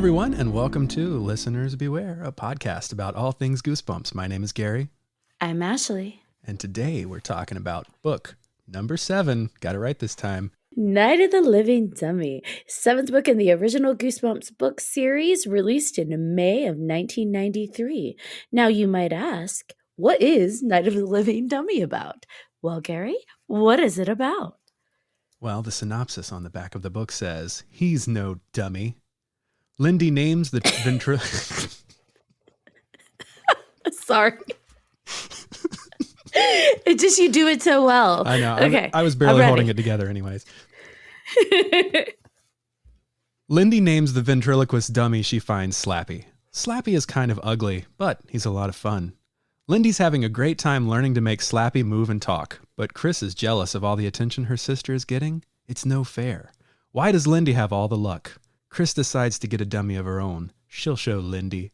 everyone, and welcome to Listeners Beware, a podcast about all things Goosebumps. My name is Gary. I'm Ashley. And today we're talking about book number 7. Got it right this time. Night of the Living Dummy, 7th book in the original Goosebumps book series, released in May of 1993. Now you might ask, what is Night of the Living Dummy about? Well, Gary, what is it about? Well, the synopsis on the back of the book says, he's no dummy. Lindy names the Sorry. It just, you do it so well. I know. Okay. I was barely holding it together anyways. Lindy names the ventriloquist dummy she finds Slappy. Slappy is kind of ugly, but he's a lot of fun. Lindy's having a great time learning to make Slappy move and talk, but Chris is jealous of all the attention her sister is getting. It's no fair. Why does Lindy have all the luck? Chris decides to get a dummy of her own. She'll show Lindy.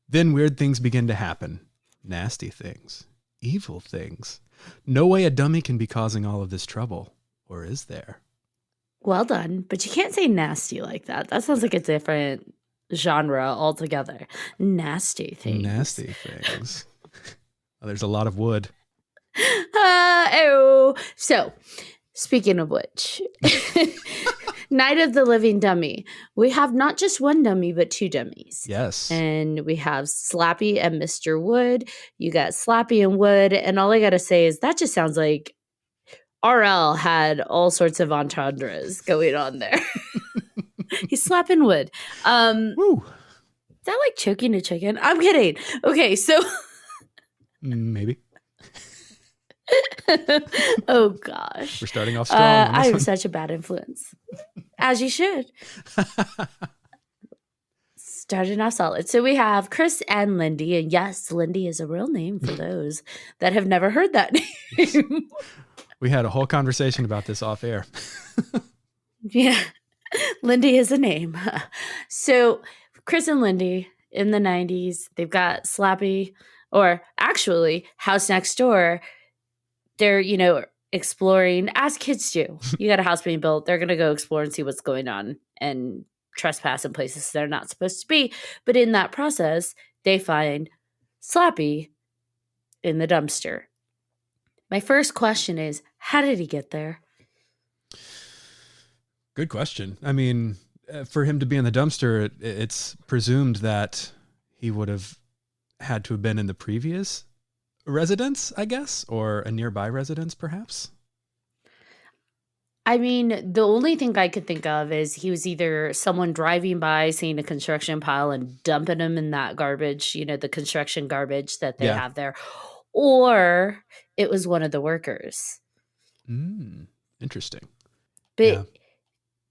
Then weird things begin to happen. Nasty things. Evil things. No way a dummy can be causing all of this trouble. Or is there? Well done, but you can't say nasty like that. That sounds like a different genre altogether. Nasty things. Nasty things. Oh, there's a lot of wood. So, speaking of which, Night of the Living Dummy. We have not just one dummy, but two dummies. Yes. And we have Slappy and Mr. Wood. You got Slappy and Wood. And all I got to say is that just sounds like RL had all sorts of entendres going on there. He's slapping wood. Woo. Is that like choking a chicken? I'm kidding. Okay, so. Maybe. Oh gosh, we're starting off strong. I am such a bad influence, as you should. Starting off solid. So we have Chris and Lindy, and yes, Lindy is a real name for those that have never heard that name. We had a whole conversation about this off air. Yeah, Lindy is a name. So Chris and Lindy in the 90s, they've got Slappy, or actually House Next Door. They're, exploring, as kids do. You got a house being built. They're going to go explore and see what's going on and trespass in places they're not supposed to be. But in that process, they find Slappy in the dumpster. My first question is, how did he get there? Good question. I mean, for him to be in the dumpster, it's presumed that he would have had to have been in the previous residence, I guess, or a nearby residence, perhaps. I mean, the only thing I could think of is he was either someone driving by, seeing a construction pile and dumping him in that garbage, the construction garbage that they have there, or it was one of the workers. Interesting. But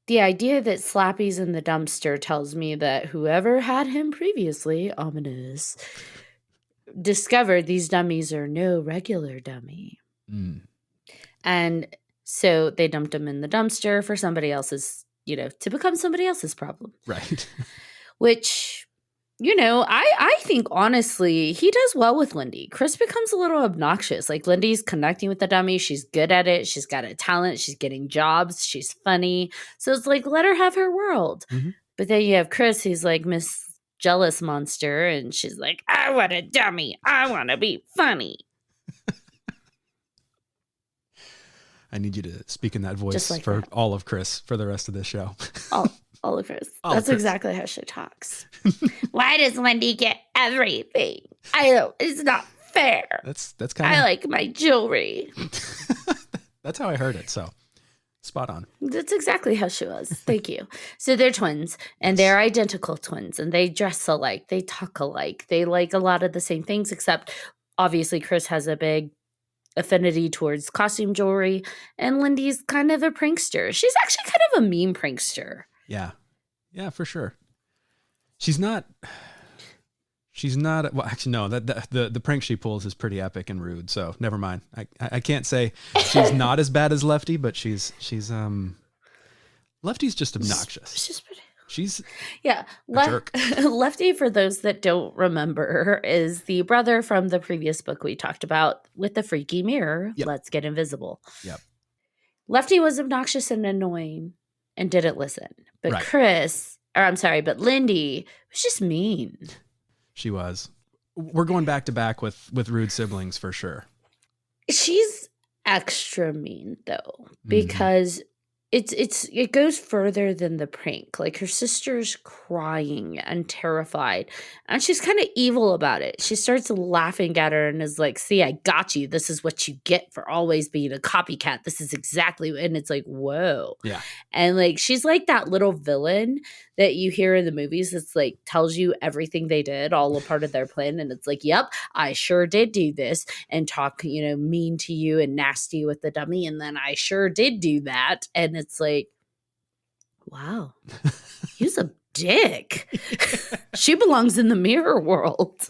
the idea that Slappy's in the dumpster tells me that whoever had him previously, ominous, discovered these dummies are no regular dummy. And so they dumped him in the dumpster for somebody else's, to become somebody else's problem. Right. Which, I think honestly, he does well with Lindy. Chris becomes a little obnoxious. Like Lindy's connecting with the dummy. She's good at it. She's got a talent. She's getting jobs. She's funny. So it's like, let her have her world. Mm-hmm. But then you have Chris, who's like Miss Jealous Monster, and she's like, I want a dummy. I want to be funny. I need you to speak in that voice like for that. All of Chris for the rest of this show. All of Chris. That's exactly how she talks. Why does Lindy get everything? It's not fair. That's kind of. I like my jewelry. That's how I heard it. So. Spot on. That's exactly how she was. Thank you. So they're twins, and they're identical twins, and they dress alike. They talk alike. They like a lot of the same things, except obviously Chris has a big affinity towards costume jewelry, and Lindy's kind of a prankster. She's actually kind of a mean prankster. Yeah. Yeah, for sure. She's not. Well, actually, no. The prank she pulls is pretty epic and rude. So never mind. I can't say she's not as bad as Lefty, but she's Lefty's just obnoxious. She's a jerk. Lefty, for those that don't remember, is the brother from the previous book we talked about with the freaky mirror. Yep. Let's Get Invisible. Yep. Lefty was obnoxious and annoying and didn't listen, but right. Chris or I'm sorry, but Lindy was just mean. She was. We're going back to back with rude siblings for sure. She's extra mean though, because it goes further than the prank. Like her sister's crying and terrified, and she's kind of evil about it. She starts laughing at her and is like, "See, I got you. This is what you get for always being a copycat. This is exactly." And it's like, whoa. Yeah. And like she's like that little villain that you hear in the movies that's like tells you everything they did, all a part of their plan, and it's like, "Yep, I sure did do this," and talk, mean to you and nasty with the dummy, and then I sure did do that. And it's like, wow, he's a dick. She belongs in the mirror world.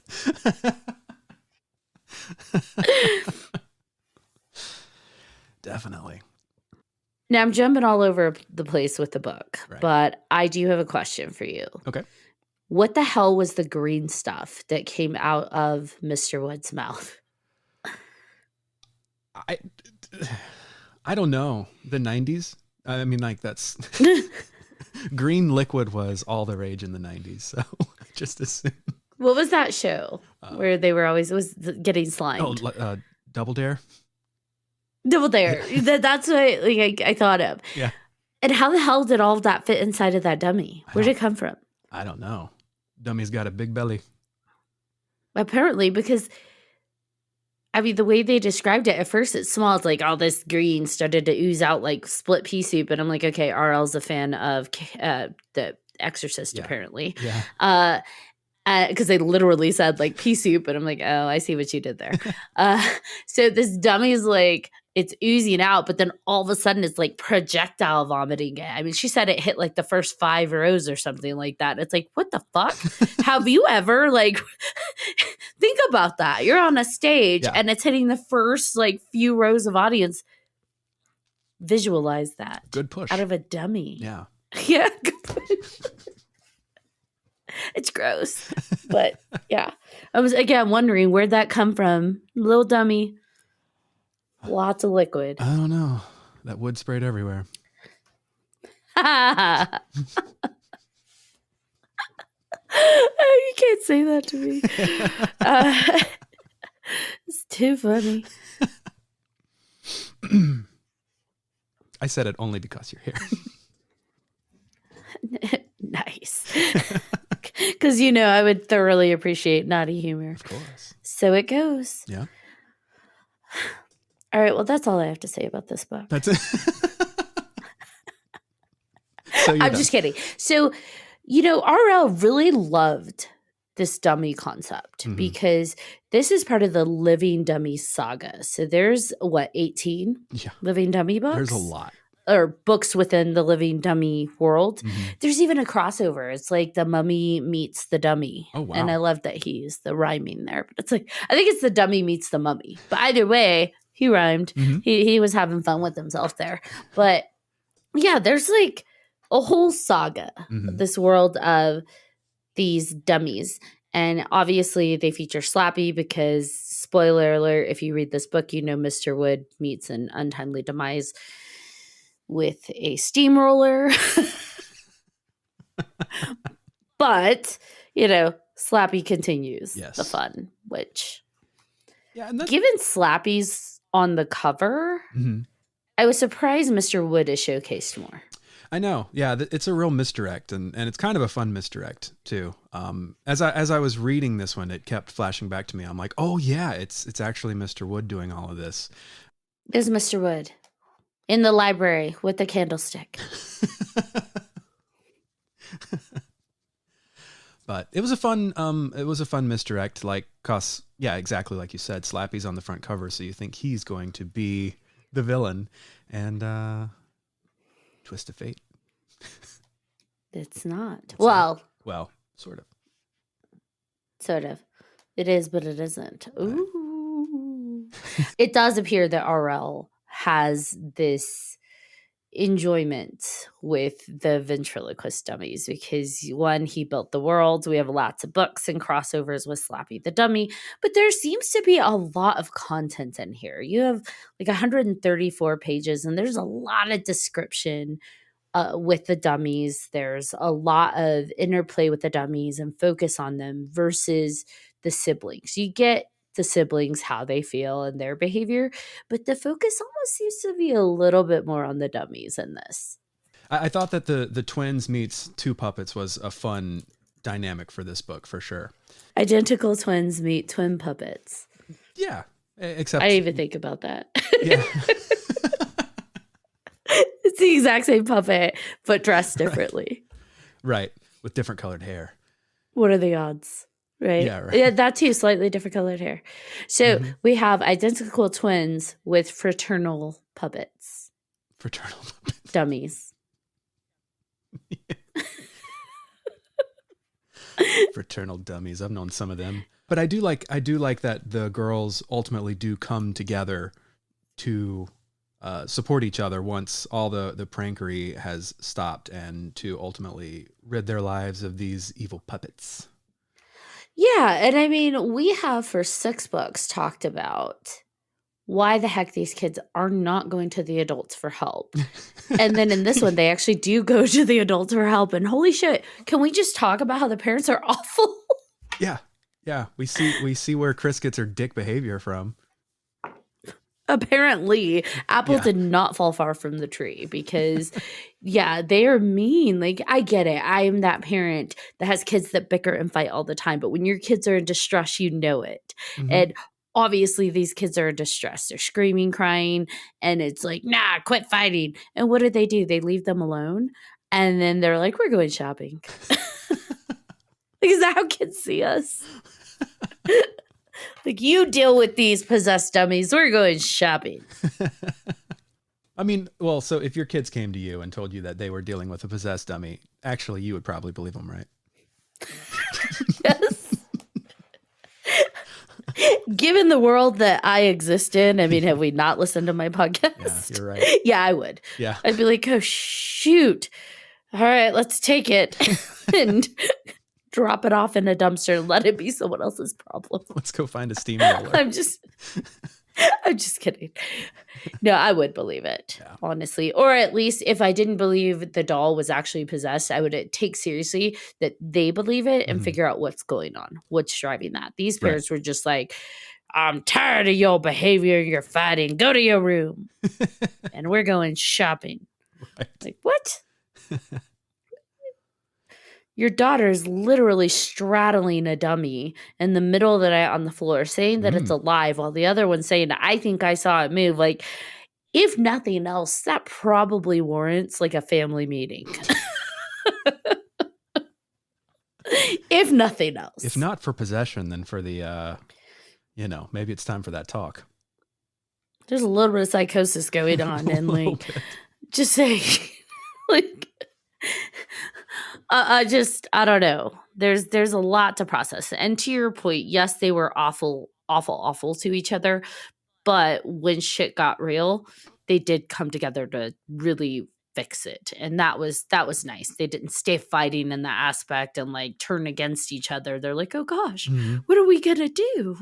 Definitely. Now I'm jumping all over the place with the book, Right. but I do have a question for you. Okay. What the hell was the green stuff that came out of Mr. Wood's mouth? I don't know. The 90s? I mean, like that's green liquid was all the rage in the 90s. So just assume. What was that show where they were always getting slimed? Oh, Double Dare? Double Dare. That's what I thought of. Yeah. And how the hell did all of that fit inside of that dummy? Where did it come from? I don't know. Dummy's got a big belly. Apparently, because I mean, the way they described it, at first it's small. It's like all this green started to ooze out like split pea soup. And I'm like, okay, RL's a fan of The Exorcist, apparently. Yeah. Because they literally said like pea soup. And I'm like, oh, I see what you did there. So this dummy is like, it's oozing out, but then all of a sudden it's like projectile vomiting it. I mean, she said it hit like the first 5 rows or something like that. It's like, what the fuck? Have you ever like think about that? You're on a stage and it's hitting the first like few rows of audience. Visualize that. Good push. Out of a dummy. Yeah. Yeah. Good push. It's gross. But yeah. I was again wondering where'd that come from? Little dummy. Lots of liquid. I don't know. That wood sprayed everywhere. You can't say that to me. It's too funny. I said it only because you're here. Nice. Because, I would thoroughly appreciate naughty humor. Of course. So it goes. Yeah. All right. Well, that's all I have to say about this book. That's it. I'm just kidding. So, RL really loved this dummy concept because this is part of the Living Dummy saga. So there's 18 Living Dummy books? There's a lot. Or books within the Living Dummy world. There's even a crossover. It's like the Mummy meets the Dummy. Oh, wow. And I love that he used the rhyming there. But it's like, I think it's the Dummy meets the Mummy. But either way, he rhymed. He was having fun with himself there. But yeah, there's like a whole saga, this world of these dummies. And obviously they feature Slappy because, spoiler alert, if you read this book, Mr. Wood meets an untimely demise with a steamroller. But, Slappy continues the fun, which given Slappy's on the cover, I was surprised Mr. Wood is showcased more. I know. Yeah, it's a real misdirect, and it's kind of a fun misdirect too. As I was reading this one, it kept flashing back to me. I'm like, oh yeah, it's actually Mr. Wood doing all of this. There's Mr. Wood in the library with the candlestick. But it was a fun misdirect, exactly like you said, Slappy's on the front cover, so you think he's going to be the villain, and twist of fate. It's not. Well, sort of. Sort of. It is, but it isn't. Ooh. It does appear that RL has this enjoyment with the ventriloquist dummies because, one, he built the world. We have lots of books and crossovers with Slappy the Dummy, but there seems to be a lot of content in here. You have like 134 pages and there's a lot of description with the dummies. There's a lot of interplay with the dummies and focus on them versus the siblings. You get the siblings, how they feel and their behavior, but the focus almost seems to be a little bit more on the dummies in this. I thought that the twins meets two puppets was a fun dynamic for this book, for sure. Identical twins meet twin puppets. Yeah, except I didn't even think about that. Yeah. It's the exact same puppet, but dressed differently. Right, with different colored hair. What are the odds? Right? Yeah, right. Yeah, that too, slightly different colored hair. So we have identical twins with fraternal puppets. Fraternal puppets. Dummies. Fraternal dummies. I've known some of them. But I do like that the girls ultimately do come together to support each other once all the prankery has stopped, and to ultimately rid their lives of these evil puppets. Yeah, and I mean, we have for 6 books talked about why the heck these kids are not going to the adults for help. And then in this one, they actually do go to the adults for help. And holy shit, can we just talk about how the parents are awful? Yeah. We see where Chris gets her dick behavior from. Apparently, Apple did not fall far from the tree because, they are mean. Like, I get it. I am that parent that has kids that bicker and fight all the time. But when your kids are in distress, you know it. Mm-hmm. And obviously, these kids are in distress. They're screaming, crying, and it's like, nah, quit fighting. And what do? They leave them alone. And then they're like, we're going shopping. Like, is that how kids see us? Like, you deal with these possessed dummies. We're going shopping. I mean, well, so if your kids came to you and told you that they were dealing with a possessed dummy, actually, you would probably believe them, right? Yes. Given the world that I exist in, I mean, have we not listened to my podcast? Yeah, you're right. Yeah, I would. Yeah. I'd be like, oh, shoot. All right, let's take it and drop it off in a dumpster and let it be someone else's problem. Let's go find a steamroller. I'm just kidding. No, I would believe it, honestly. Or at least if I didn't believe the doll was actually possessed, I would take seriously that they believe it and figure out what's going on, what's driving that. These parents were just like, I'm tired of your behavior. You're fighting. Go to your room. And we're going shopping. Right. Like, what? Your daughter's literally straddling a dummy in the middle of the night on the floor, saying that it's alive, while the other one's saying, I think I saw it move. Like, if nothing else, that probably warrants like a family meeting. If nothing else. If not for possession, then for the, maybe it's time for that talk. There's a little bit of psychosis going on. And like, just saying, like, I don't know. There's a lot to process. And to your point, yes, they were awful to each other. But when shit got real, they did come together to really fix it. And that was nice. They didn't stay fighting in that aspect and like turn against each other. They're like, oh gosh, what are we going to do?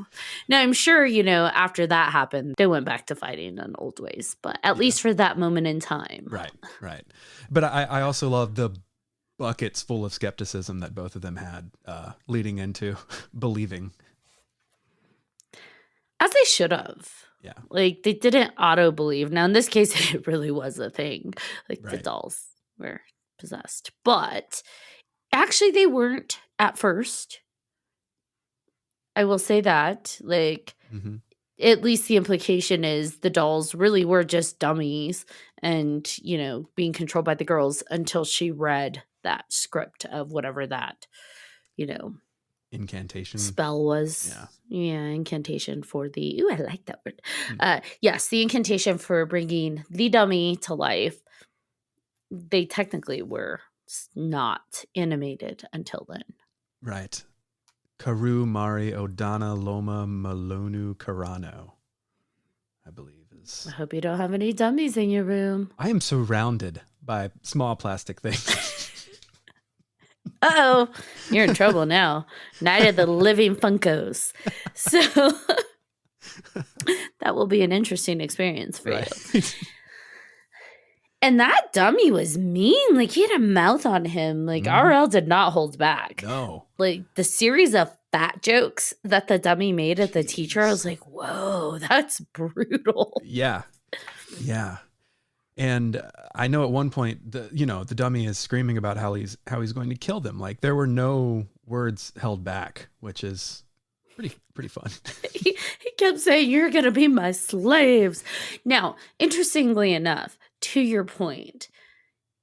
Now, I'm sure, after that happened, they went back to fighting in old ways. But at least for that moment in time. Right. But I also love the buckets full of skepticism that both of them had leading into believing. As they should have. Yeah. Like, they didn't auto-believe. Now, in this case, it really was a thing. Like, the dolls were possessed. But actually, they weren't at first. I will say that. Like, at least the implication is the dolls really were just dummies and, being controlled by the girls until she read that script of whatever that, incantation spell was. Incantation for the I like that word. Yes, the incantation for bringing the dummy to life. They technically were not animated until then. Right. Karu Mari Odana Loma Malonu Karano, I believe is. I hope you don't have any dummies in your room. I am surrounded by small plastic things. Uh-oh, you're in trouble now. Night of the Living Funkos. So that will be an interesting experience for you. And that dummy was mean. Like, he had a mouth on him. Like, RL did not hold back. No. Like, the series of fat jokes that the dummy made at the teacher, I was like, whoa, that's brutal. Yeah. Yeah. And I know at one point, the dummy is screaming about how he's going to kill them. Like, there were no words held back, which is pretty fun. He kept saying, "You're going to be my slaves." Now, interestingly enough, to your point,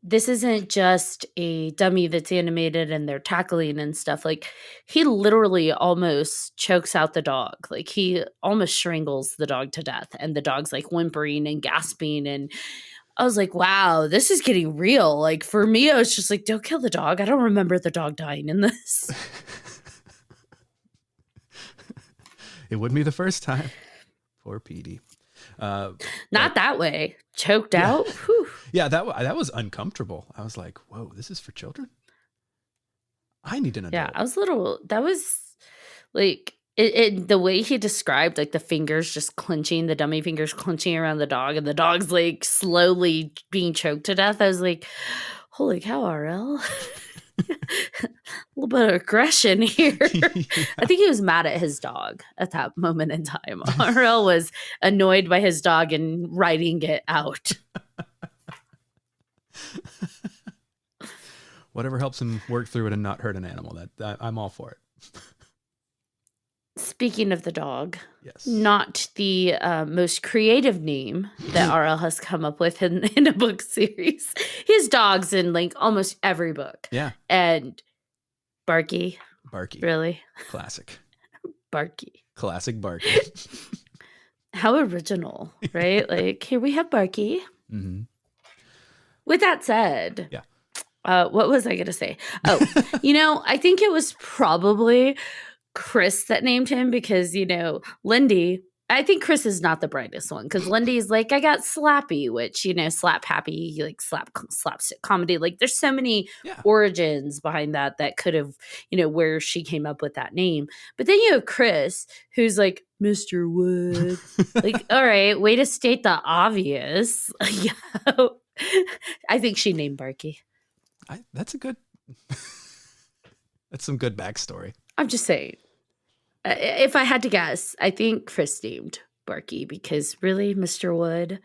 this isn't just a dummy that's animated and they're tackling and stuff. Like, he literally almost chokes out the dog. Like, he almost strangles the dog to death, and the dog's like whimpering and gasping. And I was like, wow, this is getting real. Like, for me, I was just like, don't kill the dog. I don't remember the dog dying in this. It wouldn't be the first time. Poor Petey. Not that way. Choked out. Whew. Yeah, that was uncomfortable. I was like, whoa, this is for children? I need an adult. Yeah, I was that was like, the way he described, like, the fingers just clenching, the dummy fingers clenching around the dog, and the dog's like slowly being choked to death. I was like, holy cow, RL. A little bit of aggression here. I think he was mad at his dog at that moment in time. RL was annoyed by his dog and writing it out. Whatever helps him work through it and not hurt an animal. That I'm all for it. Speaking of the dog, yes, not the most creative name that RL has come up with in a book series. His dog's in like almost every book. Yeah. And Barky. Really? Classic. Barky. Classic Barky. How original, right? Like, here we have Barky. Mm-hmm. With that said, yeah. What was I going to say? Oh, I think it was probably Chris that named him because, Lindy, I think Chris is not the brightest one because Lindy's like, I got Slappy, which, slap happy, like slapstick comedy. Like, there's so many origins behind that could have, where she came up with that name. But then you have Chris, who's like, Mr. Wood. Like, all right, way to state the obvious. I think she named Barky. That's some good backstory. I'm just saying. If I had to guess, I think Chris named Barky because really, Mr. Wood.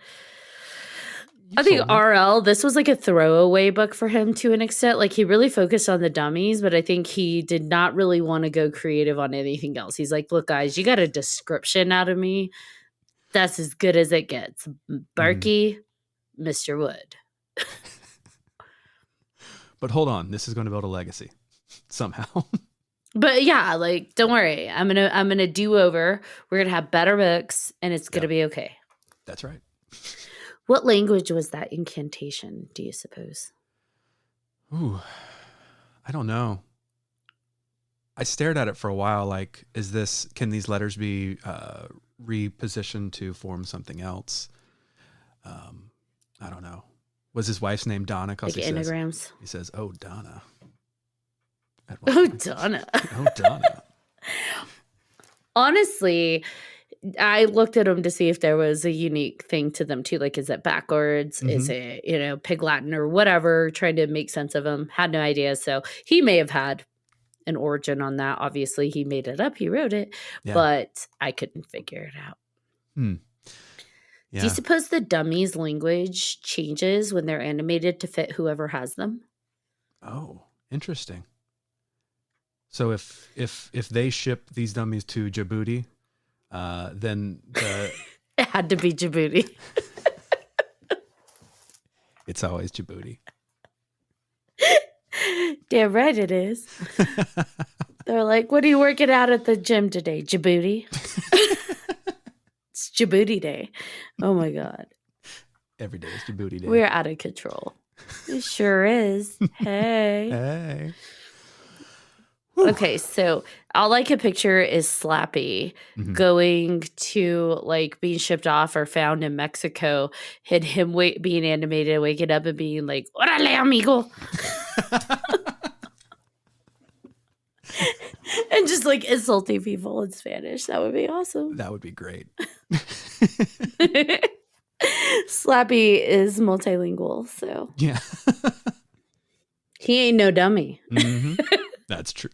I think RL, this was like a throwaway book for him to an extent. Like, he really focused on the dummies, but I think he did not really want to go creative on anything else. He's like, look, guys, you got a description out of me. That's as good as it gets. Barky, Mr. Wood. But hold on, this is going to build a legacy somehow. But yeah, like, don't worry. I'm gonna do over. We're gonna have better books, and it's gonna be okay. That's right. What language was that incantation, do you suppose? Ooh, I don't know. I stared at it for a while. Like, can these letters be repositioned to form something else? I don't know. Was his wife's name Donna? Like anagrams. He says, "Oh, Donna." Oh, Donna. Oh, Donna. Honestly, I looked at them to see if there was a unique thing to them too. Like, is it backwards? Mm-hmm. Is it, Pig Latin or whatever? Trying to make sense of them. Had no idea. So he may have had an origin on that. Obviously, he made it up. He wrote it, but I couldn't figure it out. Yeah. Do you suppose the dummies' language changes when they're animated to fit whoever has them? Oh, interesting. So if they ship these dummies to Djibouti, then it had to be Djibouti. It's always Djibouti. Damn right it is. They're like, what are you working out at the gym today? Djibouti. It's Djibouti Day. Oh my God. Every day is Djibouti Day. We're out of control. It sure is. Hey. Hey. Okay, so all I can picture is Slappy going to, like, being shipped off or found in Mexico, and him being animated, waking up and being like, "Órale, amigo." And just, like, insulting people in Spanish. That would be awesome. That would be great. Slappy is multilingual, so Yeah. he ain't no dummy. Mm-hmm. That's true.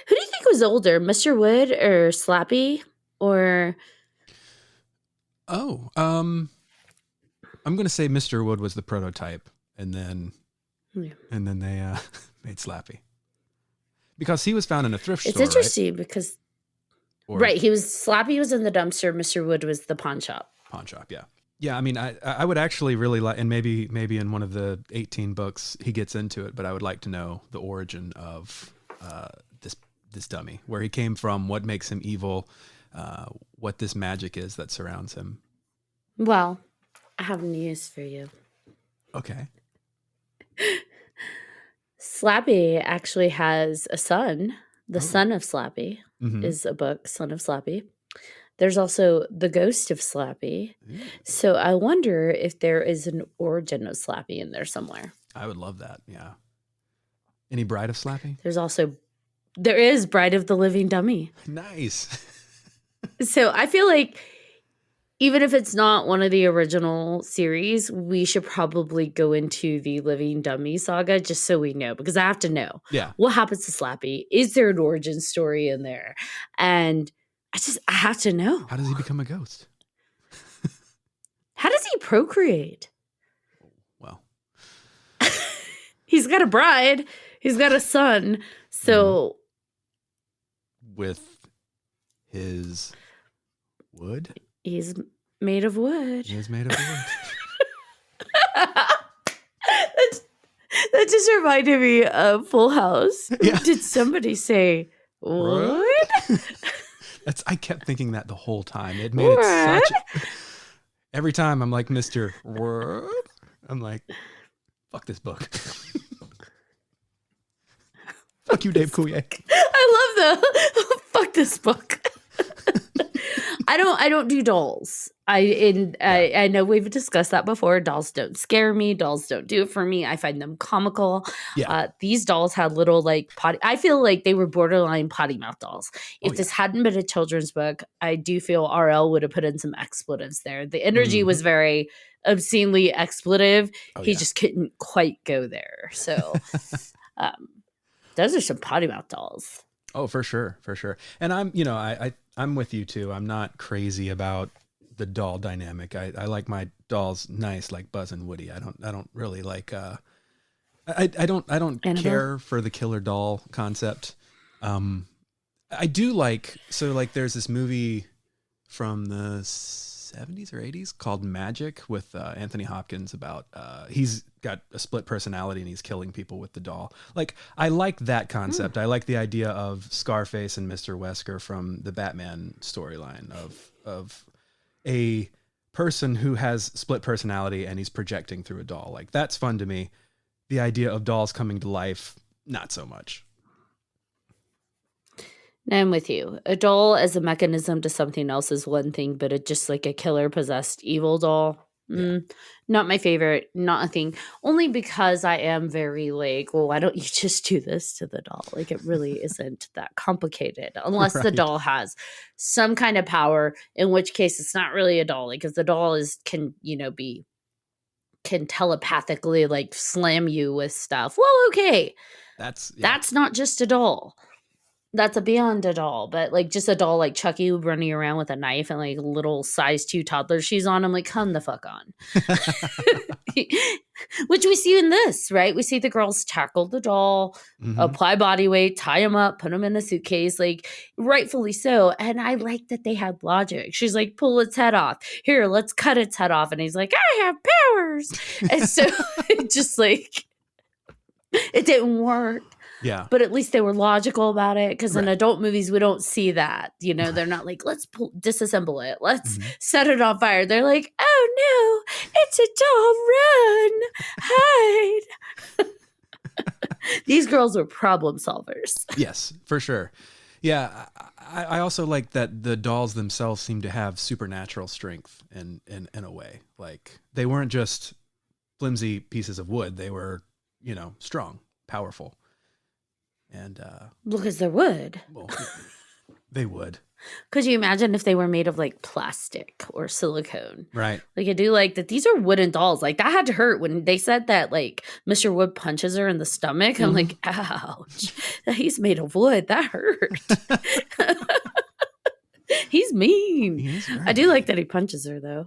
Who do you think was older, Mr. Wood or Slappy? Or I'm gonna say Mr. Wood was the prototype, and then yeah. they made Slappy because he was found in a thrift It's store, interesting because or Slappy was in the dumpster, Mr. Wood was the pawn shop. pawn shop. Yeah, yeah. I mean, I would actually really like, and maybe in one of the 18 books he gets into it, but I would like to know the origin of this dummy, where he came from, what makes him evil, what this magic is that surrounds him. Well, I have news for you. Okay. Slappy actually has a son. The Son of Slappy Mm-hmm. is a book, Son of Slappy. There's also The Ghost of Slappy. So I wonder if there is an origin of Slappy in there somewhere. I would love that. Yeah. Any Bride of Slappy? There is Bride of the Living Dummy. Nice. So I feel like even if it's not one of the original series, we should probably go into the Living Dummy saga just so we know, because I have to know. Yeah. What happens to Slappy? Is there an origin story in there? And I have to know. How does he become a ghost? How does he procreate? Well, He's got a bride. He's got a son. So with his wood? he's made of wood. He is made of wood. That just reminded me of Full House. Yeah. Did somebody say wood? I kept thinking that the whole time. It made it such. Every time I'm like, Mr. Word, I'm like, fuck this book. Fuck you, Dave Coulier. I love the fuck this book. I don't do dolls. I know we've discussed that before. Dolls don't scare me. Dolls don't do it for me. I find them comical. Yeah. These dolls had little like potty. I feel like they were borderline potty mouth dolls. If this hadn't been a children's book, I do feel RL would have put in some expletives there. The energy was very obscenely expletive. He just couldn't quite go there. So those are some potty mouth dolls. Oh, for sure. For sure. And I'm with you too. I'm not crazy about the doll dynamic. I like my dolls nice, like Buzz and Woody. I don't really like, I don't Annabelle? care for the killer doll concept. I do like, there's this movie from the 70s or 80s called Magic with Anthony Hopkins about he's got a split personality and he's killing people with the doll. Like, I like that concept. I like the idea of Scarface and Mr. Wesker from the Batman storyline of a person who has split personality and he's projecting through a doll. Like, that's fun to me. The idea of dolls coming to life, not so much. I'm with you. A doll as a mechanism to something else is one thing, but it just like a killer possessed evil doll. Not my favorite, not a thing. Only because I am very like, well, why don't you just do this to the doll? Like, it really isn't that complicated unless the doll has some kind of power, in which case it's not really a doll. Like, if the doll can telepathically like slam you with stuff. Well, okay. That's not just a doll. That's a beyond a doll, but like just a doll like Chucky running around with a knife and like little size 2 toddler shoes on. I'm like, come the fuck on. Which we see in this, right? We see the girls tackle the doll, apply body weight, tie him up, put him in a suitcase, like rightfully so. And I like that they had logic. She's like, pull its head off. Here, let's cut its head off. And he's like, I have powers. And so it just like, it didn't work. Yeah. But at least they were logical about it, because in adult movies, we don't see that. You know, they're not like, let's disassemble it. Let's set it on fire. They're like, oh, no, it's a doll. Run. Hide. These girls were problem solvers. Yes, for sure. Yeah. I also like that the dolls themselves seem to have supernatural strength in a way. Like, they weren't just flimsy pieces of wood. They were, strong, powerful. And because they're wood. Well, They would. Could you imagine if they were made of like plastic or silicone? Right. Like I do like that these are wooden dolls. Like that had to hurt when they said that like Mr. Wood punches her in the stomach. I'm like, ouch. He's made of wood. That hurt. He's mean. He is I do mean. like that he punches her though.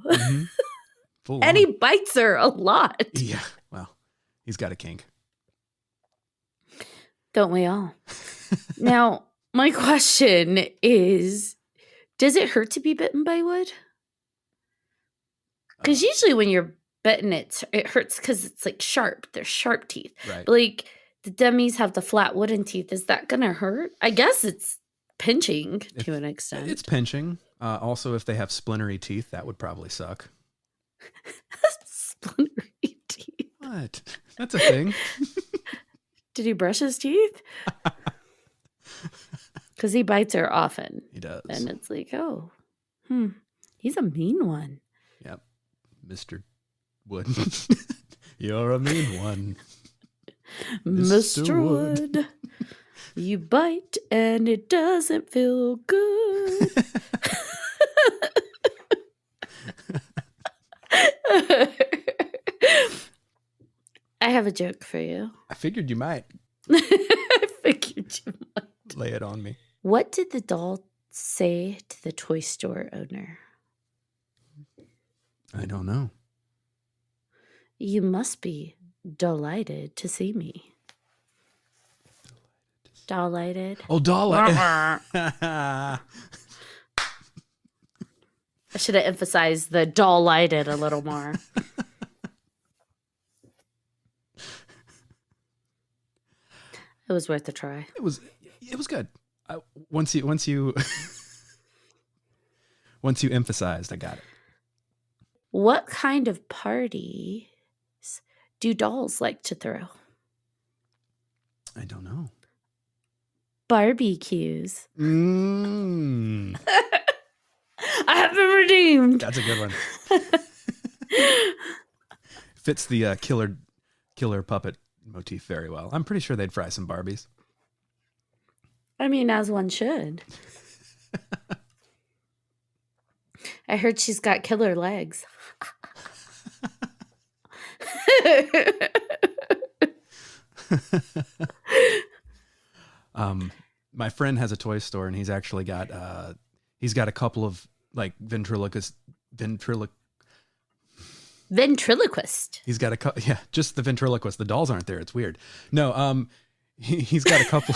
Full and on. he bites her a lot. Yeah. Well, he's got a kink. Don't we all? Now, my question is, does it hurt to be bitten by wood? Because usually when you're bitten, it hurts because it's like sharp. They're sharp teeth. Right. But like the dummies have the flat wooden teeth. Is that going to hurt? I guess it's pinching to an extent. It's pinching. Also, if they have splintery teeth, that would probably suck. Splintery teeth. What? That's a thing. Did he brush his teeth? Because he bites her often. He does. And it's like, oh, he's a mean one. Yep. Mr. Wood. You're a mean one. Mr. Wood. You bite and it doesn't feel good. I have a joke for you. I figured you might. I figured you might. Lay it on me. What did the doll say to the toy store owner? I don't know. You must be delighted to see me. Delighted. Oh, delighted. I should have emphasized the delighted a little more. It was worth a try. It was good. Once you emphasized, I got it. What kind of parties do dolls like to throw? I don't know. Barbecues. I have been redeemed. That's a good one. Fits the killer puppet motif very well. I'm pretty sure they'd fry some Barbies. I mean, as one should. I heard she's got killer legs. My friend has a toy store, and he's actually got a couple of like ventriloquist. Ventriloquist. He's got a couple. Yeah, just the ventriloquist. The dolls aren't there. It's weird. No, he's got a couple.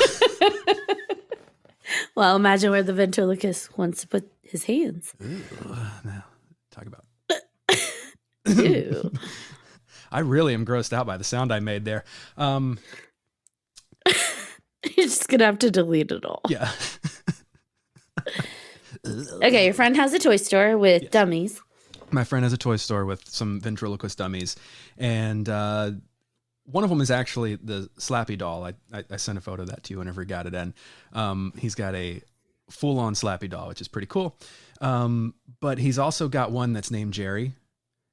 Well, imagine where the ventriloquist wants to put his hands. Ooh, no, talk about. Ew. I really am grossed out by the sound I made there. You're just gonna have to delete it all. Yeah. Okay, your friend has a toy store with dummies. My friend has a toy store with some ventriloquist dummies, and one of them is actually the Slappy doll. I sent a photo of that to you whenever he got it in. He's got a full-on Slappy doll, which is pretty cool. But he's also got one that's named Jerry,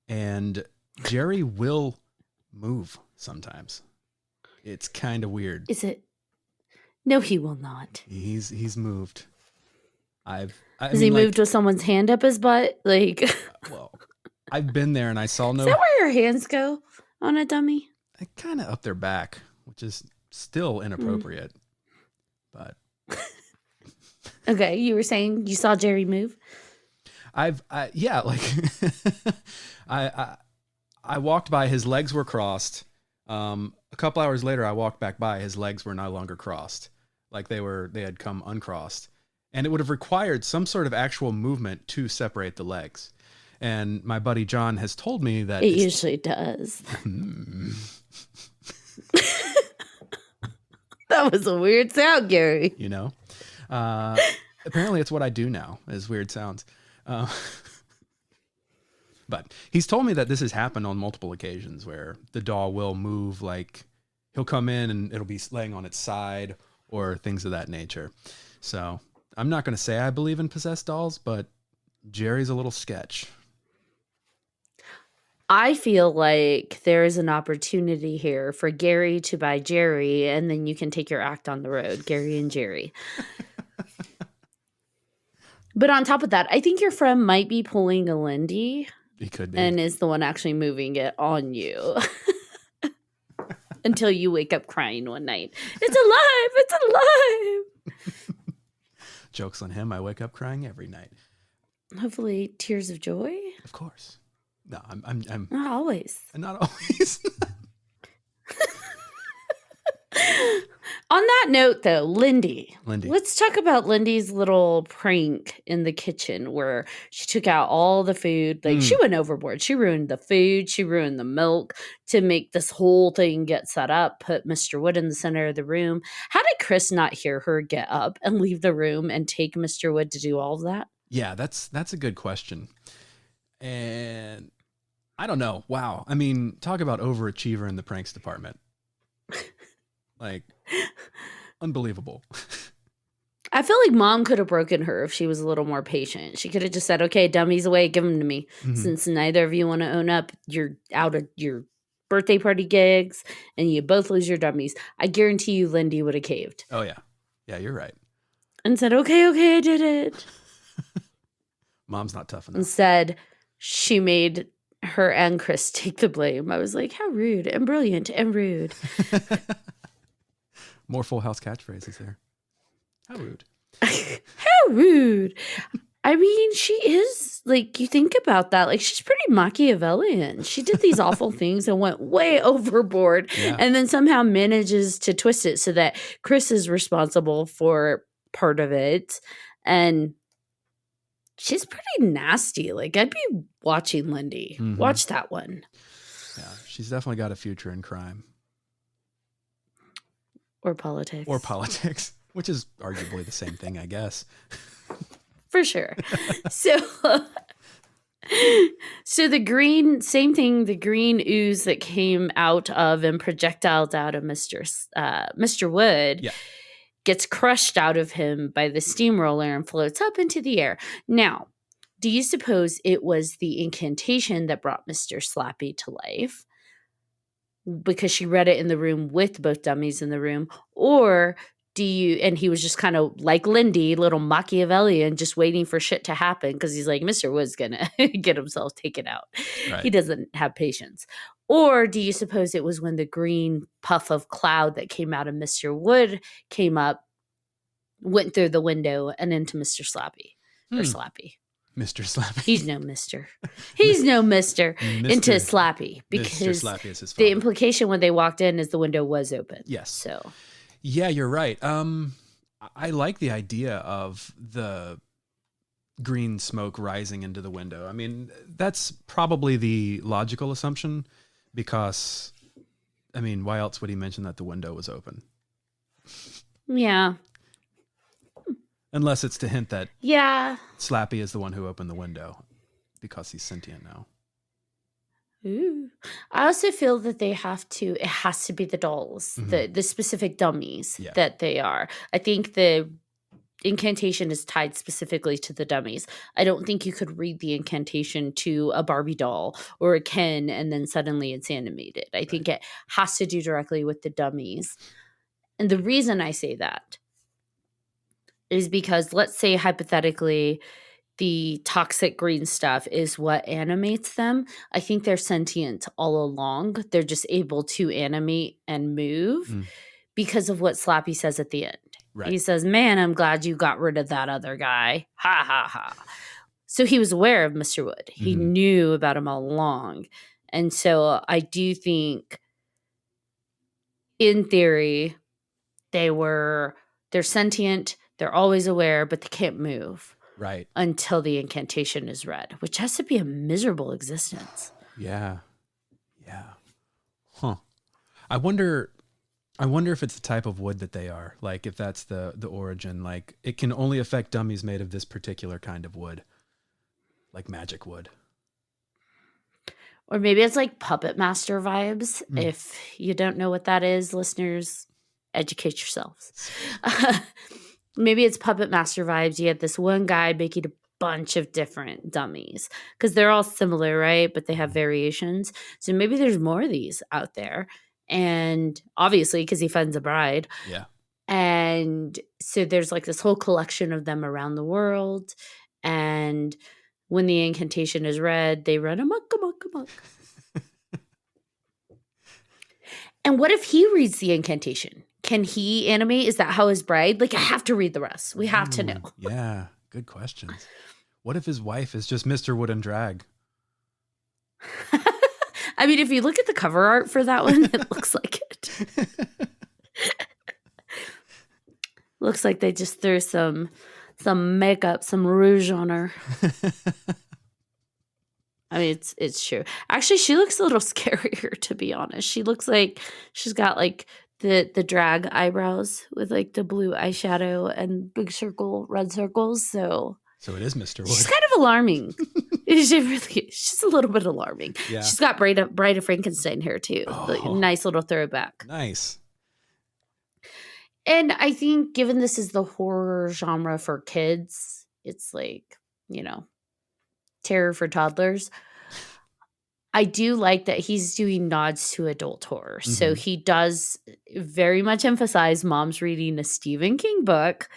and Jerry will move sometimes. It's kind of weird. Is it? No, he will not. He's moved. Has he moved with someone's hand up his butt? Like, well, I've been there and I saw no. Is that where your hands go on a dummy? Kind of up their back, which is still inappropriate. But okay, you were saying you saw Jerry move. I walked by. His legs were crossed. A couple hours later, I walked back by. His legs were no longer crossed, like they had come uncrossed, and it would have required some sort of actual movement to separate the legs. And my buddy John has told me that it usually does. That was a weird sound, Gary. You know, apparently it's what I do now is weird sounds. But he's told me that this has happened on multiple occasions where the doll will move, like he'll come in and it'll be laying on its side or things of that nature. So I'm not going to say I believe in possessed dolls, but Jerry's a little sketch. I feel like there is an opportunity here for Gary to buy Jerry, and then you can take your act on the road, Gary and Jerry. But on top of that, I think your friend might be pulling a Lindy He could be. and is the one actually moving it on you. Until you wake up crying one night. It's alive! It's alive! Joke's on him. I wake up crying every night. Hopefully, tears of joy. Of course. No, I'm Not always. not always. On that note, though, Lindy. Lindy. Let's talk about Lindy's little prank in the kitchen where she took out all the food. Like, she went overboard. She ruined the food. She ruined the milk to make this whole thing get set up, put Mr. Wood in the center of the room. How did Chris not hear her get up and leave the room and take Mr. Wood to do all of that? Yeah, that's a good question. And I don't know. Wow. I mean, talk about overachiever in the pranks department. Like, unbelievable. I feel like mom could have broken her if she was a little more patient. She could have just said, okay, dummies away, give them to me. Since neither of you want to own up, you're out of your birthday party gigs and you both lose your dummies. I guarantee you Lindy would have caved. Oh, yeah. Yeah, you're right. And said, okay, I did it. Mom's not tough enough. Instead, she made her and Chris take the blame. I was like, how rude and brilliant and rude. More Full House catchphrases there. How rude. How rude. I mean, she is, like, you think about that, like, she's pretty Machiavellian. She did these awful things and went way overboard and then somehow manages to twist it so that Chris is responsible for part of it. And she's pretty nasty. Like, I'd be watching Lindy. Watch that one. Yeah, she's definitely got a future in crime. Or politics. Which is arguably the same thing, I guess. For sure. So the green, same thing, the green ooze that came out of and projectiled out of Mr. Wood gets crushed out of him by the steamroller and floats up into the air. Now, do you suppose it was the incantation that brought Mr. Slappy to life? Because she read it in the room with both dummies in the room, or and he was just kind of like Lindy, little Machiavellian, just waiting for shit to happen because he's like, Mr. Wood's gonna get himself taken out. Right. He doesn't have patience. Or do you suppose it was when the green puff of cloud that came out of Mr. Wood came up, went through the window and into Mr. Slappy or Slappy? Mr. Slappy. He's no mister. He's no mister into Slappy because Slappy is his father. The implication when they walked in is the window was open. Yes. So, yeah, you're right. I like the idea of the green smoke rising into the window. I mean, that's probably the logical assumption because, I mean, why else would he mention that the window was open? Yeah. Unless it's to hint that Slappy is the one who opened the window because he's sentient now. Ooh. I also feel that it has to be the dolls, the specific dummies that they are. I think the incantation is tied specifically to the dummies. I don't think you could read the incantation to a Barbie doll or a Ken and then suddenly it's animated. I think it has to do directly with the dummies. And the reason I say that is because let's say hypothetically the toxic green stuff is what animates them. I think they're sentient all along. They're just able to animate and move because of what Slappy says at the end. Right. He says, man, I'm glad you got rid of that other guy. Ha, ha, ha. So he was aware of Mr. Wood. He knew about him all along. And so I do think, in theory, they're sentient. They're always aware, but they can't move. Right. Until the incantation is read, which has to be a miserable existence. Yeah. Yeah. Huh. I wonder if it's the type of wood that they are. Like if that's the origin. Like it can only affect dummies made of this particular kind of wood. Like magic wood. Or maybe it's like Puppet Master vibes. If you don't know what that is, listeners, educate yourselves. Maybe it's Puppet Master vibes. You get this one guy making a bunch of different dummies because they're all similar, right? But they have variations. So maybe there's more of these out there. And obviously, because he finds a bride. Yeah. And so there's like this whole collection of them around the world. And when the incantation is read, they run amok, amok, amok. And what if he reads the incantation? Can he animate? Is that how his bride? Like, I have to read the rest. We have to know. Yeah, good questions. What if his wife is just Mr. Wood and Drag? I mean, if you look at the cover art for that one, it looks like it. Looks like they just threw some makeup, some rouge on her. I mean, it's true. Actually, she looks a little scarier, to be honest. She looks like she's got like the drag eyebrows with like the blue eyeshadow and big red circles. So it is Mr. Wood. She's kind of alarming. She's a little bit alarming. Yeah. She's got Bride of Frankenstein hair too. Like, nice little throwback. Nice. And I think given this is the horror genre for kids, it's like, terror for toddlers. I do like that he's doing nods to adult horror. Mm-hmm. So he does very much emphasize mom's reading a Stephen King book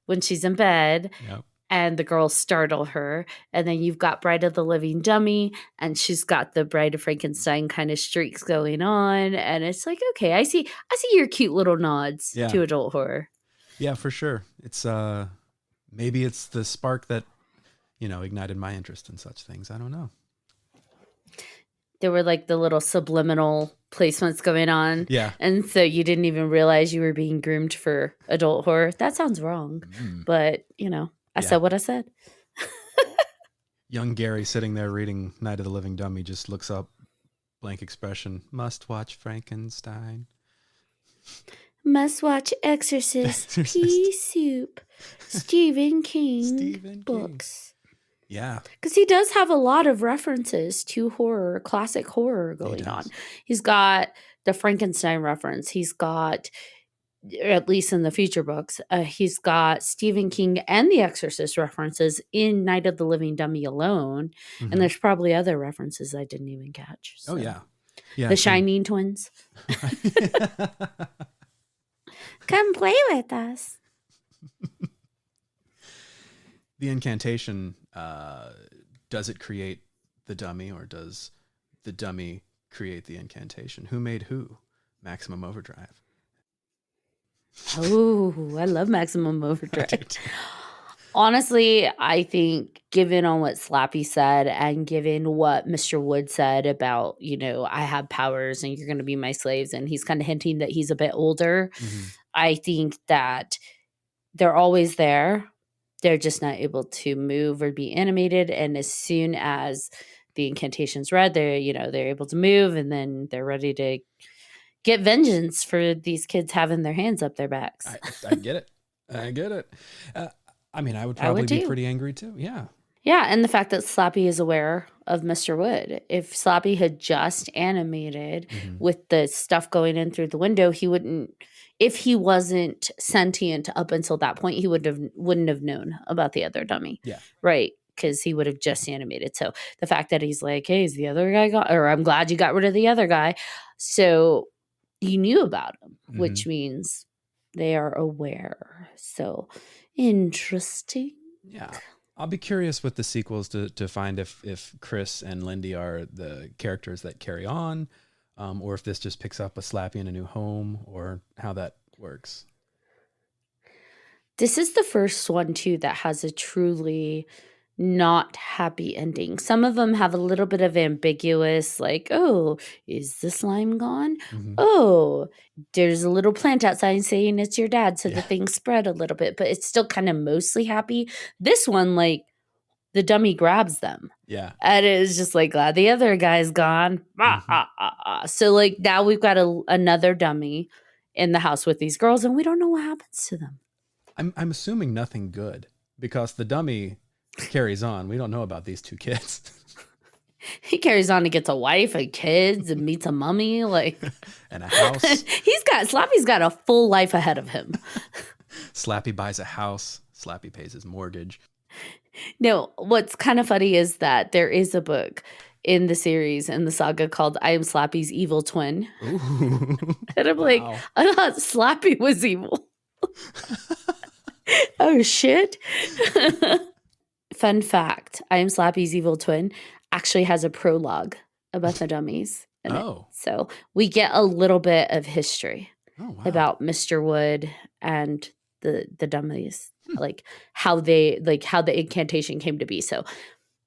when she's in bed. Yep. And the girls startle her. And then you've got Bride of the Living Dummy, and she's got the Bride of Frankenstein kind of streaks going on. And it's like, okay, I see your cute little nods to adult horror. Yeah, for sure. It's maybe it's the spark that, ignited my interest in such things. I don't know. There were like the little subliminal placements going on. Yeah. And so you didn't even realize you were being groomed for adult horror. That sounds wrong. But, I said what I said. Young Gary sitting there reading Night of the Living Dummy just looks up, blank expression, must watch Frankenstein. Must watch Exorcist, Pea Soup, Stephen King books. Yeah. Because he does have a lot of references to horror, classic horror going on. He's got the Frankenstein reference. He's got, at least in the feature books, he's got Stephen King and the Exorcist references in Night of the Living Dummy alone. Mm-hmm. And there's probably other references I didn't even catch. So. Oh, yeah. The Shining twins. Come play with us. The incantation, does it create the dummy, or does the dummy create the incantation? Who made who? Maximum Overdrive. Oh, I love Maximum Overdrive. Honestly, I think given on what Slappy said and given what Mr. Wood said about, I have powers and you're going to be my slaves, and he's kind of hinting that he's a bit older, I think that they're always there. They're just not able to move or be animated. And as soon as the incantation's read, they're able to move, and then they're ready to get vengeance for these kids having their hands up their backs. I get it. I would probably be pretty angry too. Yeah. Yeah. And the fact that Slappy is aware of Mr. Wood. If Slappy had just animated with the stuff going in through the window, he wouldn't. If he wasn't sentient up until that point, he wouldn't have known about the other dummy. Yeah. Right. Because he would have just animated. So the fact that he's like, hey, is the other guy or I'm glad you got rid of the other guy. So you knew about him, which means they are aware. So interesting. Yeah. I'll be curious with the sequels to find if Chris and Lindy are the characters that carry on. Or if this just picks up a Slappy in a new home, or how that works. This is the first one, too, that has a truly not happy ending. Some of them have a little bit of ambiguous, like, oh, is the slime gone? Oh, there's a little plant outside saying it's your dad, so the thing spread a little bit, but it's still kind of mostly happy. This one, like, the dummy grabs them. Yeah. And it is just like, glad the other guy's gone. So like now we've got another dummy in the house with these girls, and we don't know what happens to them. I'm assuming nothing good, because the dummy carries on. We don't know about these two kids. He carries on and gets a wife and kids and meets a mummy, like and a house. Slappy's got a full life ahead of him. Slappy buys a house. Slappy pays his mortgage. No, what's kind of funny is that there is a book in the series, in the saga, called I Am Slappy's Evil Twin. Ooh. And I'm like, I thought Slappy was evil. Oh, shit. Fun fact, I Am Slappy's Evil Twin actually has a prologue about the dummies in it. Oh. So we get a little bit of history Oh, wow. about Mr. Wood and the dummies, like how the incantation came to be. So,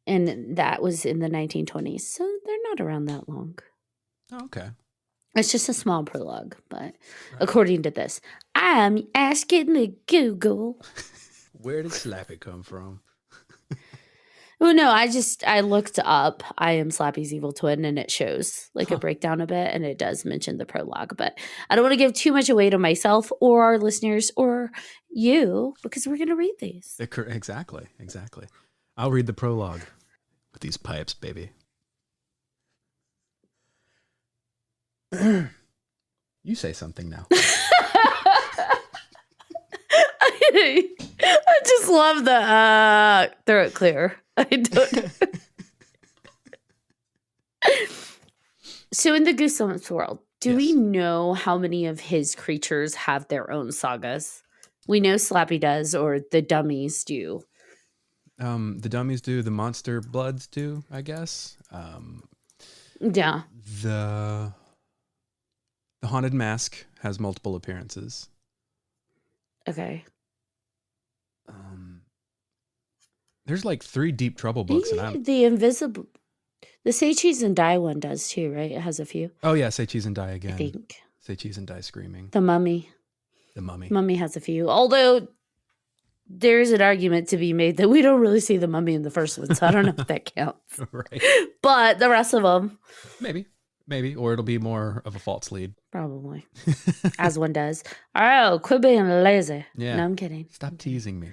and that was in the 1920s. So they're not around that long. Oh, okay. It's just a small prologue, but according to this, I'm asking the Google. Where did Slappy come from? Oh no, I looked up I Am Slappy's Evil Twin, and it shows like a breakdown a bit, and it does mention the prologue, but I don't want to give too much away to myself or our listeners or you because we're going to read these. Exactly. I'll read the prologue with these pipes, baby. You say something now. I just love the throat clear. I don't. So in the Goosebumps world, do we know how many of his creatures have their own sagas? We know Slappy does, or the dummies do. The dummies do. The monster bloods do, I guess. Yeah. The haunted mask has multiple appearances. Okay. There's like 3 Deep Trouble books, and the Say Cheese and Die one does too, right? It has a few. Oh yeah, Say Cheese and Die again. I think. Say Cheese and Die Screaming. The Mummy. The Mummy. Mummy has a few. Although there's an argument to be made that we don't really see the Mummy in the first one, so I don't know if that counts. Right. But the rest of them. Maybe. Or it'll be more of a false lead. Probably. As one does. Oh, quit being lazy. Yeah. No, I'm kidding. Stop teasing me.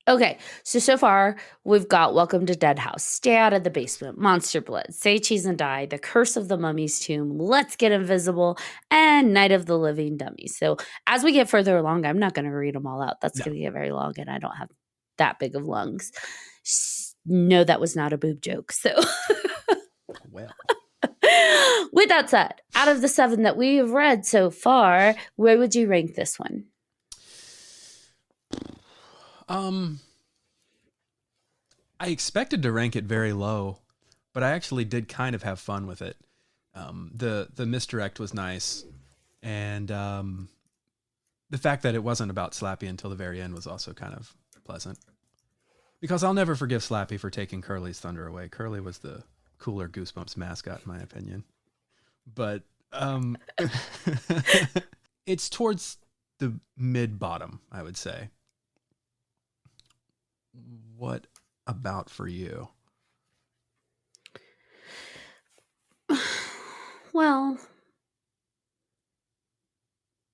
Okay, so far we've got Welcome to Dead House, Stay Out of the Basement, Monster Blood, Say Cheese and Die, The Curse of the Mummy's Tomb, Let's Get Invisible, and Night of the Living Dummies. So as we get further along, I'm not going to read them all out. That's going to get very long, and I don't have that big of lungs. No, that was not a boob joke. So, well, with that said, out of the 7 that we have read so far, where would you rank this one? I expected to rank it very low, but I actually did kind of have fun with it. The misdirect was nice, and the fact that it wasn't about Slappy until the very end was also kind of pleasant. Because I'll never forgive Slappy for taking Curly's thunder away. Curly was the cooler Goosebumps mascot, in my opinion. But it's towards the mid-bottom, I would say. What about for you? Well,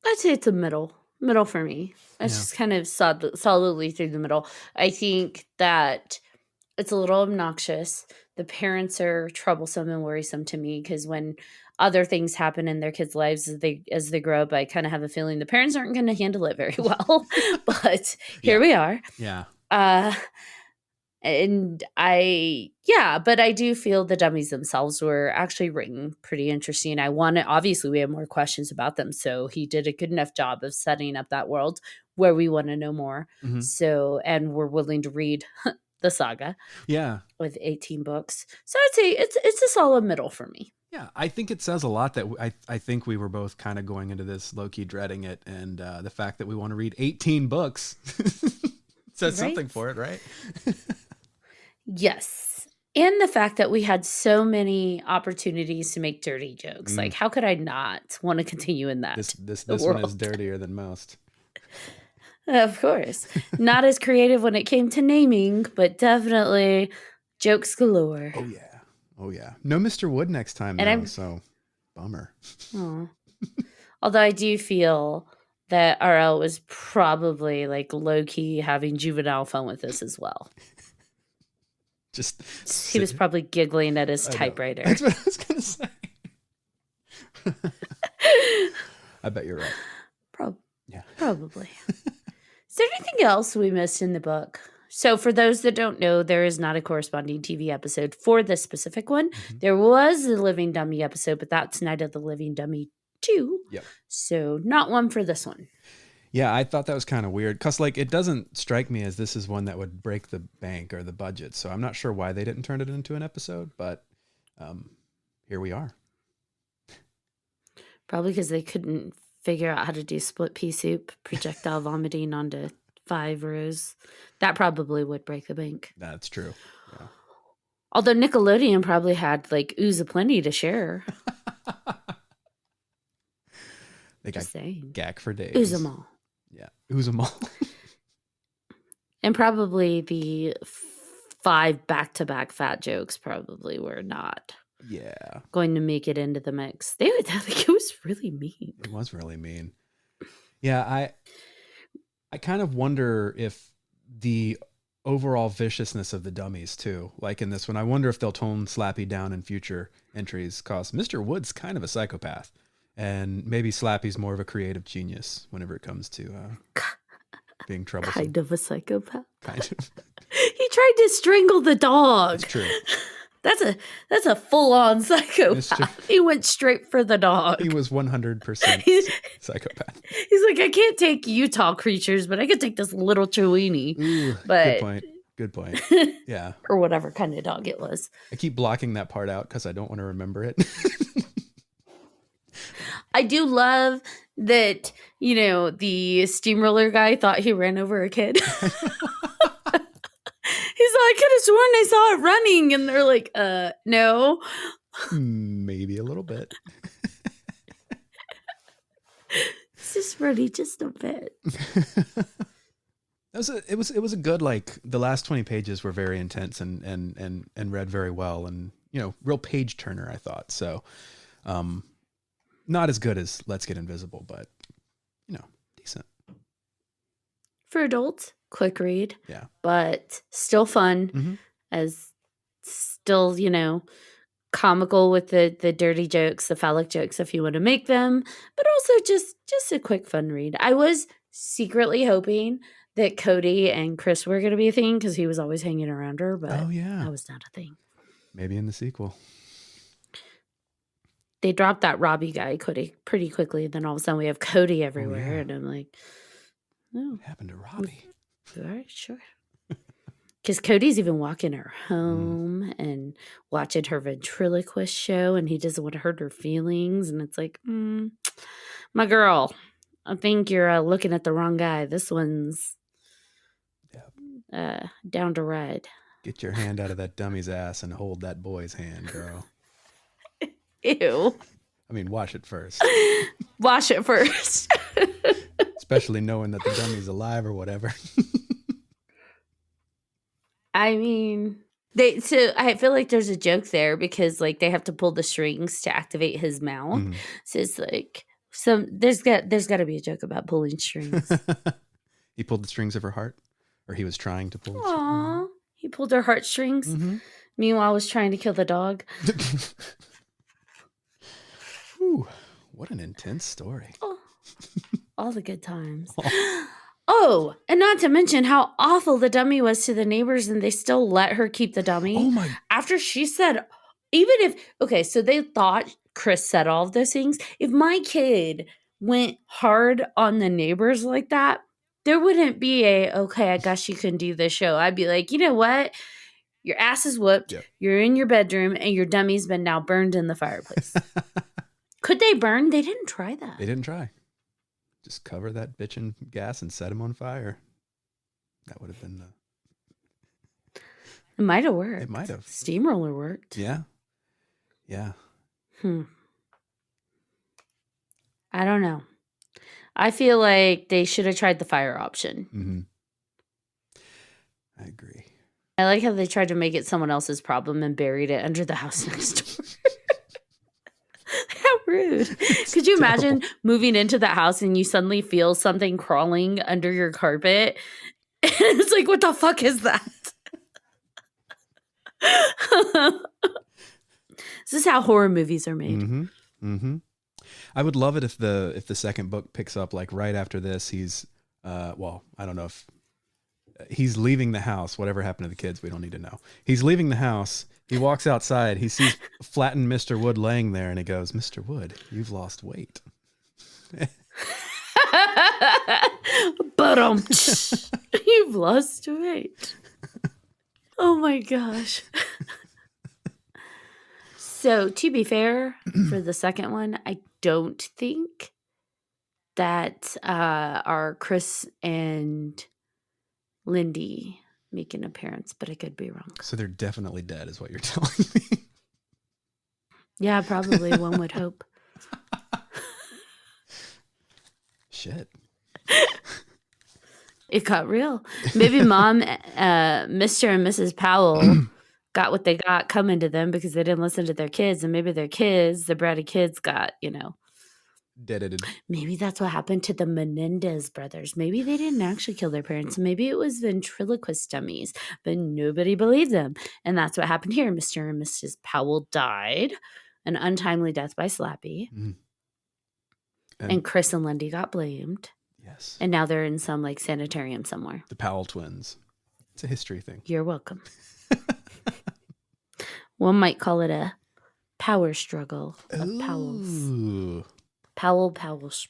I'd say it's a middle for me. It's just kind of solidly through the middle. I think that it's a little obnoxious. The parents are troublesome and worrisome to me because when other things happen in their kids' lives as they grow up, I kind of have a feeling the parents aren't going to handle it very well. But here we are. Yeah. But I do feel the dummies themselves were actually written pretty interesting. Obviously we have more questions about them. So he did a good enough job of setting up that world where we want to know more. Mm-hmm. So, and we're willing to read the saga. Yeah. With 18 books. So I'd say it's a solid middle for me. Yeah, I think it says a lot that I think we were both kind of going into this low-key dreading it. And the fact that we want to read 18 books says something for it, right? Yes. And the fact that we had so many opportunities to make dirty jokes. Like, how could I not want to continue in that? This one is dirtier than most. Of course. Not as creative when it came to naming, but definitely jokes galore. Oh, yeah. No Mr. Wood next time, though, so bummer. Although I do feel that RL was probably like low-key having juvenile fun with this as well. He was probably giggling at his typewriter. That's what I was going to say. I bet you're right. Probably. Is there anything else we missed in the book? So for those that don't know, there is not a corresponding TV episode for this specific one. Mm-hmm. There was a Living Dummy episode, but that's Night of the Living Dummy 2. Yep. So not one for this one. Yeah, I thought that was kind of weird because, like, it doesn't strike me as this is one that would break the bank or the budget. So I'm not sure why they didn't turn it into an episode, but here we are. Probably because they couldn't figure out how to do split pea soup, projectile vomiting onto 5 rows. That probably would break the bank. That's true. Yeah. Although Nickelodeon probably had like ooze aplenty to share. They got Just saying. gag for days. Ooze 'em all. Yeah, ooze 'em all. And probably the 5 back-to-back fat jokes probably were not going to make it into the mix. They would like, it was really mean. It was really mean. Yeah, I kind of wonder if the overall viciousness of the dummies too, like in this one, I wonder if they'll tone Slappy down in future entries because Mr. Wood's kind of a psychopath. And maybe Slappy's more of a creative genius whenever it comes to being troublesome. Kind of a psychopath. Kind of. He tried to strangle the dog. That's true. That's a full-on psychopath. He went straight for the dog. He was 100% psychopath. He's like, I can't take Utah creatures, but I can take this little Chiweenie. Ooh, but Good point. Yeah. Or whatever kind of dog it was. I keep blocking that part out because I don't want to remember it. I do love that, you know, the steamroller guy thought he ran over a kid. He's like, I could have sworn I saw it running. And they're like, no. Maybe a little bit. It's just running just a bit. It was a good, like, the last 20 pages were very intense and read very well, and, you know, real page turner, I thought. So not as good as Let's Get Invisible, but, you know, decent. For adults, quick read. Yeah. But still fun, as still, you know, comical with the dirty jokes, the phallic jokes if you want to make them, but also just a quick fun read. I was secretly hoping that Cody and Chris were going to be a thing because he was always hanging around her, but that was not a thing. Maybe in the sequel. They dropped that Robbie guy pretty quickly. Then all of a sudden we have Cody everywhere. And I'm like, oh. What happened to Robbie? All right, sure. Because Cody's even walking her home and watching her ventriloquist show, and he doesn't want to hurt her feelings. And it's like, my girl, I think you're looking at the wrong guy. This one's down to ride. Get your hand out of that dummy's ass and hold that boy's hand, girl. Ew. I mean, wash it first. Wash it first. Especially knowing that the dummy's alive or whatever. I mean, so I feel like there's a joke there because like they have to pull the strings to activate his mouth. So it's like there's got to be a joke about pulling strings. He pulled the strings of her heart, or he was trying to pull. Aww, he pulled her heartstrings. Meanwhile, I was trying to kill the dog. Ooh, what an intense story. All the good times. Oh, and not to mention how awful the dummy was to the neighbors, and they still let her keep the dummy. Oh my! After she said, even if so they thought Chris said all of those things. If my kid went hard on the neighbors like that, there wouldn't be I guess you can do this show. I'd be like, you know what? Your ass is whooped. Yep. You're in your bedroom, and your dummy's been now burned in the fireplace. Could they burn? They didn't try that. They didn't try. Just cover that bitch in gas and set him on fire. That would have been It might have worked. It might have. Steamroller worked. Yeah. Yeah. I don't know. I feel like they should have tried the fire option. I agree. I like how they tried to make it someone else's problem and buried it under the house next door. How rude. Could you imagine moving into that house and you suddenly feel something crawling under your carpet? And it's like, what the fuck is that? This is how horror movies are made. I would love it if the second book picks up like right after this. He's I don't know if he's leaving the house. Whatever happened to the kids, we don't need to know. He's leaving the house. He walks outside. He sees flattened Mr. Wood laying there, and he goes, "Mr. Wood, you've lost weight." But you've lost weight. Oh my gosh. So to be fair, for the second one, I don't think that are Chris and Lindy make an appearance, but I could be wrong. So they're definitely dead is what you're telling me. Yeah, probably, one would hope. Shit. It got real. Maybe Mom, Mr. and Mrs. Powell got what they got coming to them because they didn't listen to their kids, and maybe their kids, the bratty kids, got, Deaded. Maybe that's what happened to the Menendez brothers. Maybe they didn't actually kill their parents. Maybe it was ventriloquist dummies, but nobody believed them. And that's what happened here. Mr. and Mrs. Powell died, an untimely death by Slappy. Mm-hmm. And Chris and Lindy got blamed. Yes. And now they're in some sanitarium somewhere. The Powell twins. It's a history thing. You're welcome. One might call it a power struggle of Powells.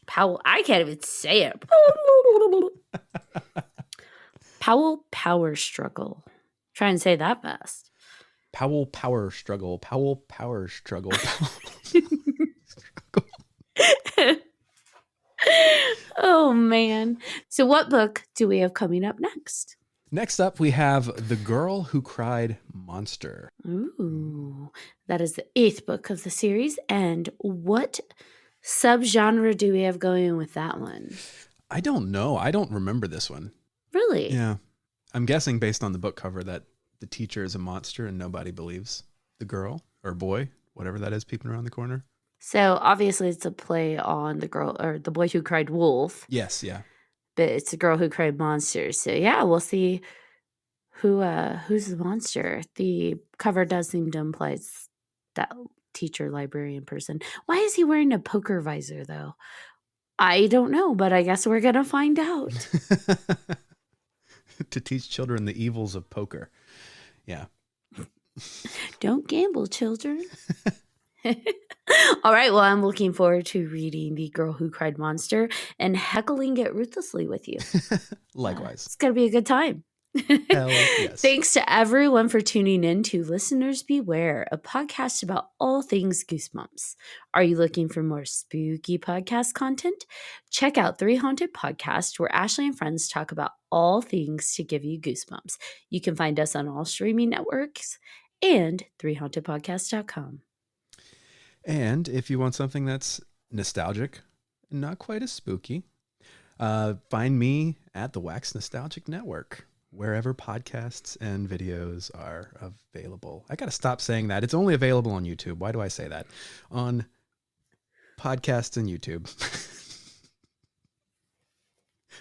Powell. I can't even say it. Powell power struggle. Try and say that fast. Powell power struggle. Powell power struggle. Oh, man. So what book do we have coming up next? Next up, we have The Girl Who Cried Monster. Ooh, that is the 8th book of the series. And what subgenre do we have going with that one? I don't know. I don't remember this one. Really? Yeah. I'm guessing based on the book cover that the teacher is a monster and nobody believes the girl or boy, whatever that is, peeping around the corner. So obviously it's a play on the girl or the boy who cried wolf. Yes, yeah. But it's the girl who cried monster. So yeah, we'll see who's the monster. The cover does seem to imply it's that teacher librarian person. Why is he wearing a poker visor though? I don't know, but I guess we're gonna find out. To teach children the evils of poker. Yeah. Don't gamble, children. All right, well, I'm looking forward to reading The Girl Who Cried Monster and heckling it ruthlessly with you. Likewise. It's going to be a good time. Hell yes. Thanks to everyone for tuning in to Listeners Beware, a podcast about all things Goosebumps. Are you looking for more spooky podcast content? Check out 3 Haunted Podcast, where Ashley and friends talk about all things to give you goosebumps. You can find us on all streaming networks and 3hauntedpodcast.com. And if you want something that's nostalgic and not quite as spooky, find me at the Wax Nostalgic Network, wherever podcasts and videos are available. I got to stop saying that. It's only available on YouTube. Why do I say that? On podcasts and YouTube.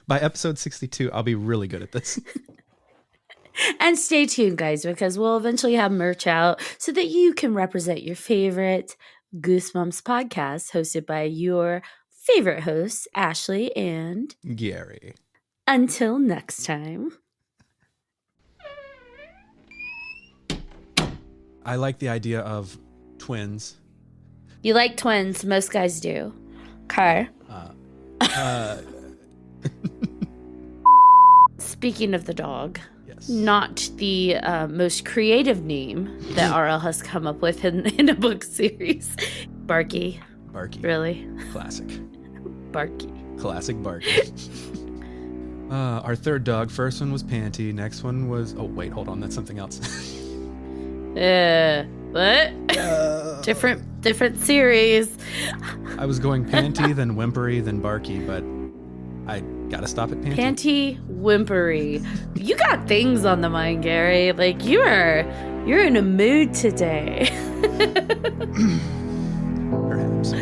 By episode 62, I'll be really good at this. And stay tuned, guys, because we'll eventually have merch out so that you can represent your favorite Goosebumps podcast hosted by your favorite hosts, Ashley and Gary. Until next time. I like the idea of twins. You like twins. Most guys do. Okay. Speaking of the dog, Yes. not the most creative name that RL has come up with in a book series. Barky. Barky. Really? Classic. Barky. Classic Barky. Our third dog, first one was Panty. Next one was... Oh, wait, hold on. That's something else. What? Different series. I was going Panty, then Whimpery, then Barky, but I gotta stop at Panty. Panty, whimpery. You got things on the mind, Gary. Like you're in a mood today. Perhaps.